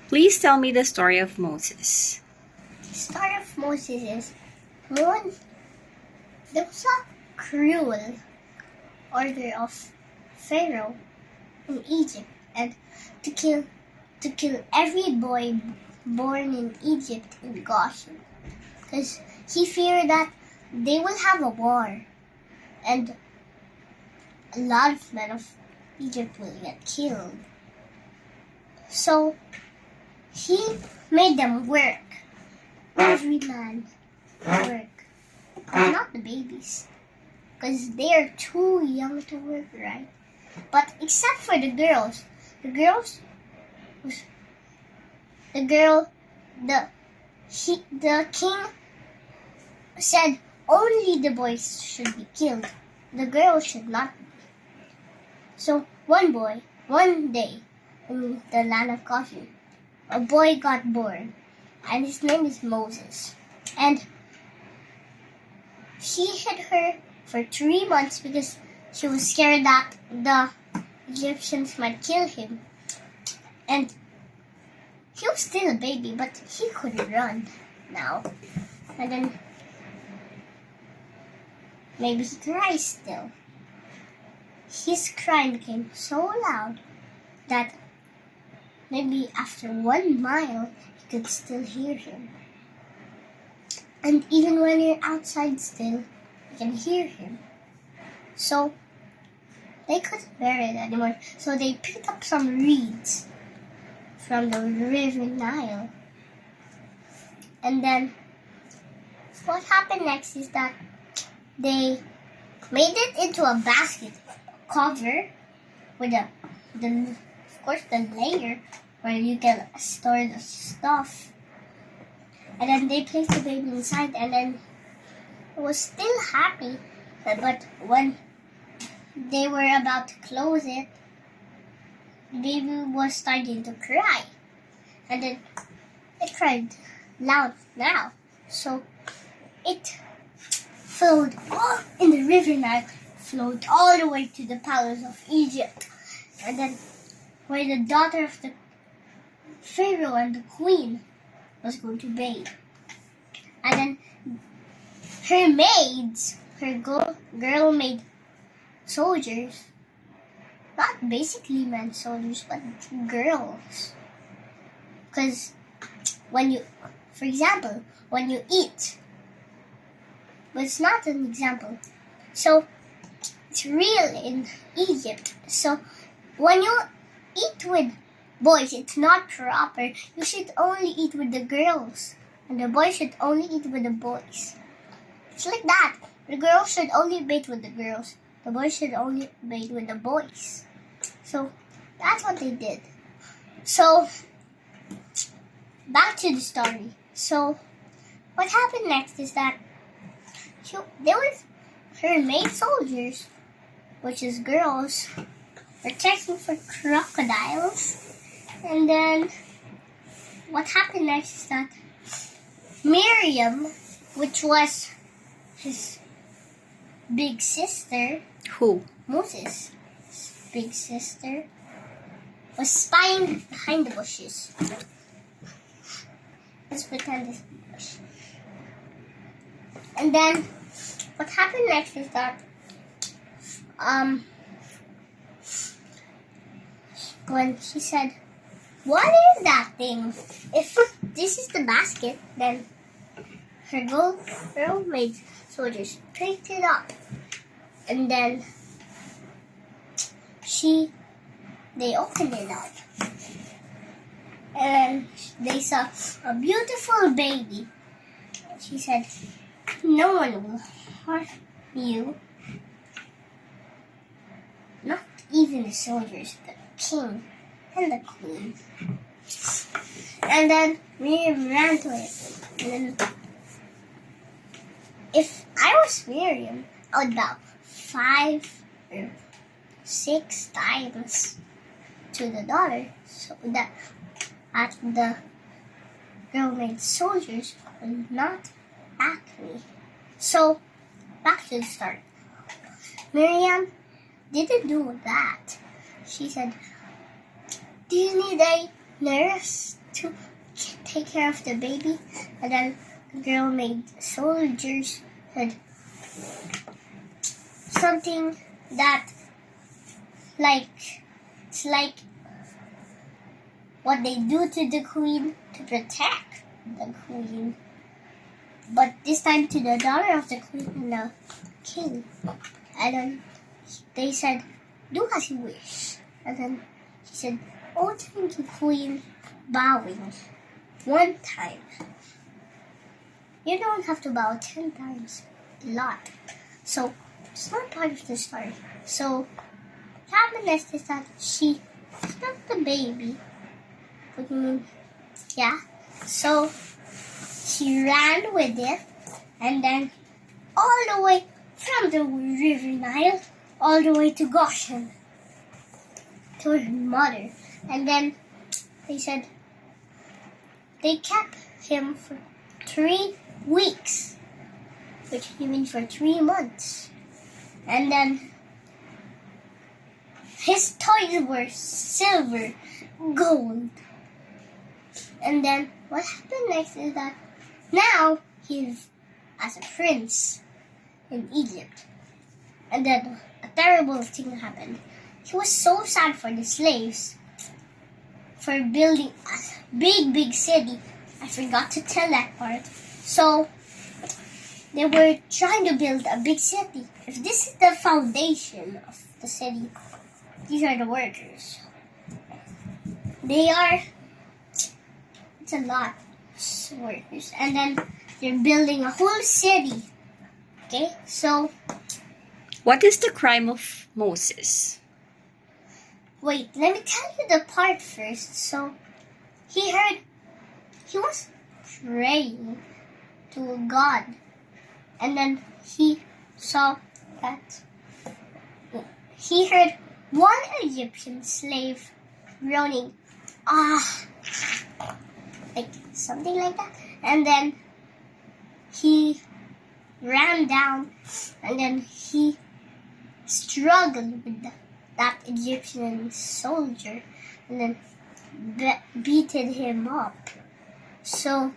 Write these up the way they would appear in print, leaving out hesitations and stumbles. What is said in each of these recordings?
Please tell me the story of Moses. The story of Moses is one. There was a cruel order of Pharaoh in Egypt, and to kill every boy born in Egypt in Goshen, because he feared that they will have a war, and a lot of men of Egypt will get killed. So he made them work. Every man work. But not the babies, because they are too young to work, right? But except for the girls. The king said only the boys should be killed. The girls should not be. So one day, in the land of Goshen, a boy got born, and his name is Moses. And she hid her for 3 months because she was scared that the Egyptians might kill him. And he was still a baby, but he could run now. And then maybe he cries still. His cry became so loud that maybe after 1 mile you could still hear him. And even when you're outside still, you can hear him. So they couldn't bear it anymore. So they picked up some reeds from the river Nile. And then what happened next is that they made it into a basket cover with of course the layer where you can store the stuff. And then they placed the baby inside, and then it was still happy. But when they were about to close it, the baby was starting to cry. And then it cried loud now. So it flowed all in the river Nile, flowed all the way to the palace of Egypt. And then where the daughter of the Pharaoh and the queen was going to bathe. And then her maids, her girl maid soldiers, not basically men soldiers, but girls. Because for example, when you eat, but it's not an example. So it's real in Egypt. So when you eat with boys, it's not proper. You should only eat with the girls, and the boys should only eat with the boys. It's like that. The girls should only bathe with the girls. The boys should only bathe with the boys. So that's what they did. So back to the story. So what happened next is that there was her maid soldiers, which is girls, were checking for crocodiles. And then what happened next is that Miriam, which was his big sister, Who? Moses' big sister, was spying behind the bushes. Let's pretend this bush. And then what happened next is that when she said, "What is that thing?" If this is the basket, then her girl maid soldiers picked it up, and then they opened it up, and they saw a beautiful baby. She said, "No one will harm you, not even the soldiers, the king and the queen." And then Miriam ran to it. And then, if I was Miriam, I would bow 5 or 6 times to the daughter, so that the girl maid soldiers will not back me. So back to the start. Miriam didn't do that. She said, "Do you need a nurse to take care of the baby. And then the girl made soldiers and something that it's like what they do to the queen to protect the queen, but this time to the daughter of the queen and the king. And then they said, do as you wish. And then she said, oh, thank you, queen, bowing 1 time. You don't have to bow 10 times, a lot. So it's not part of the story. So what happened next is that she stuck the baby. Yeah. So she ran with it, and then all the way from the river Nile all the way to Goshen to her mother. And then they said they kept him for 3 weeks, which means for 3 months. And then his toys were silver, gold. And then what happened next is that now he's as a prince in Egypt. And then a terrible thing happened. He was so sad for the slaves for building a big city. I forgot to tell that part. So they were trying to build a big city. If this is the foundation of the city, these are the workers. It's a lot of workers. And then they're building a whole city. Okay, so What is the crime of Moses? wait, let me tell you the part first. So he was praying to God, and then he saw that he heard one Egyptian slave groaning, like something like that. And then he ran down, and then he struggled with that Egyptian soldier, and then beated him up. So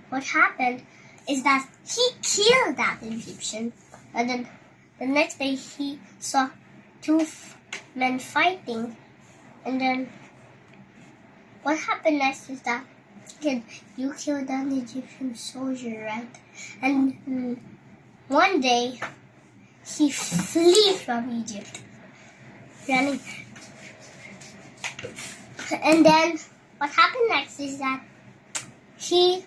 what happened is that he killed that Egyptian, and then the next day he saw 2 men fighting. And then what happened next is that you killed an Egyptian soldier, right? And one day he flee from Egypt, running. And then what happened next is that he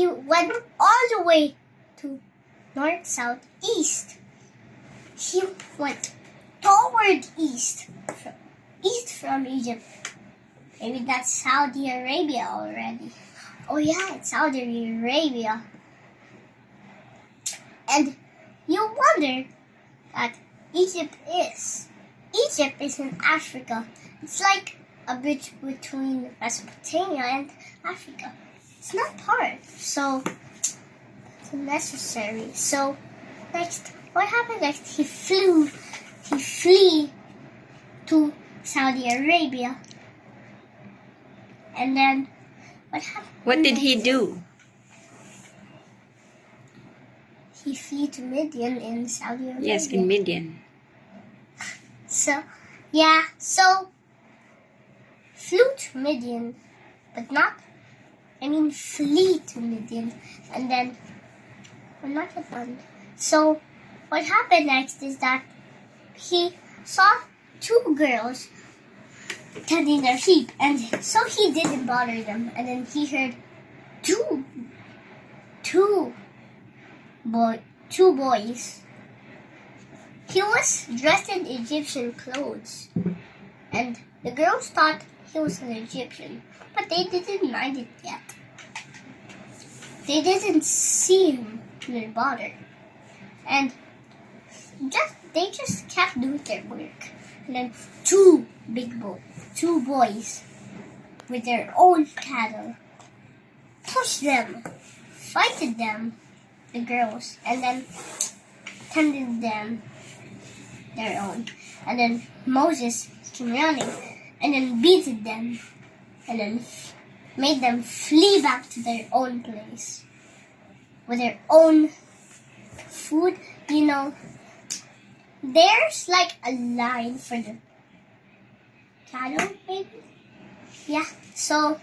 went all the way to north, south, east. He went toward east from Egypt. Maybe that's Saudi Arabia already. Oh yeah, it's Saudi Arabia. And you wonder that Egypt is in Africa. It's like a bridge between Mesopotamia and Africa. It's not part, so it's unnecessary. So next, what happened next? He flee to Saudi Arabia. And then what happened? What did he do? He flee to Midian in Saudi Arabia. Yes, in Midian. So, yeah, so flew to Midian, but flee to Midian, and then we're not yet done. So, what happened next is that he saw 2 girls tending their sheep, and so he didn't bother them. And then he heard two boys. He was dressed in Egyptian clothes, and the girls thought he was an Egyptian, but they didn't mind it yet. They didn't see him nor bother, and they just kept doing their work. And then 2 boys with their own cattle pushed them, fighted them, the girls, and then tended them their own. And then Moses came running, and then beat them, and then made them flee back to their own place with their own food. You know, there's like a line for the cattle, maybe? Yeah, so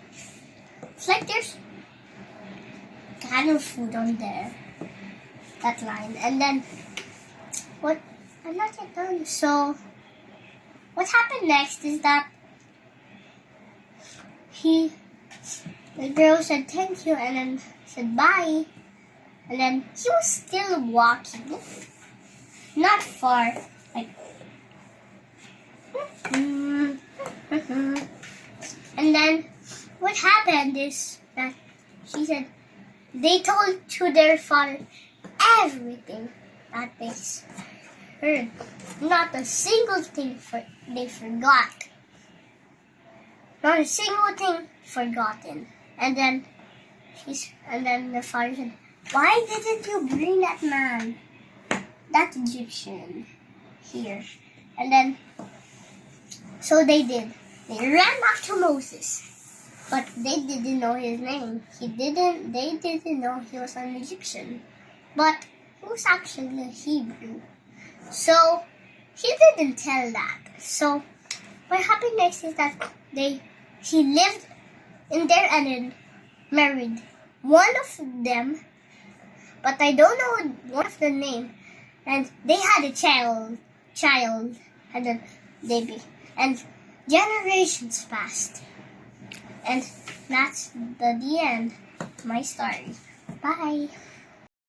it's like there's cattle food on there, that line. And then, what? I'm not yet done. So, what happened next is that the girl said thank you and then said bye. And then he was still walking. Not far. Like, and then what happened is that she said they told to their father everything that they heard. Not a single thing they forgot. Not a single thing forgotten. And then the father said, "Why didn't you bring that man, that Egyptian, here?" And then, so they did. They ran back to Moses, but they didn't know his name. They didn't know he was an Egyptian, but he was actually a Hebrew. So he didn't tell that. So what happened next is that he lived in there and then married one of them, but I don't know one of the name. And they had a child, and a baby, and generations passed. And that's the end of my story. Bye.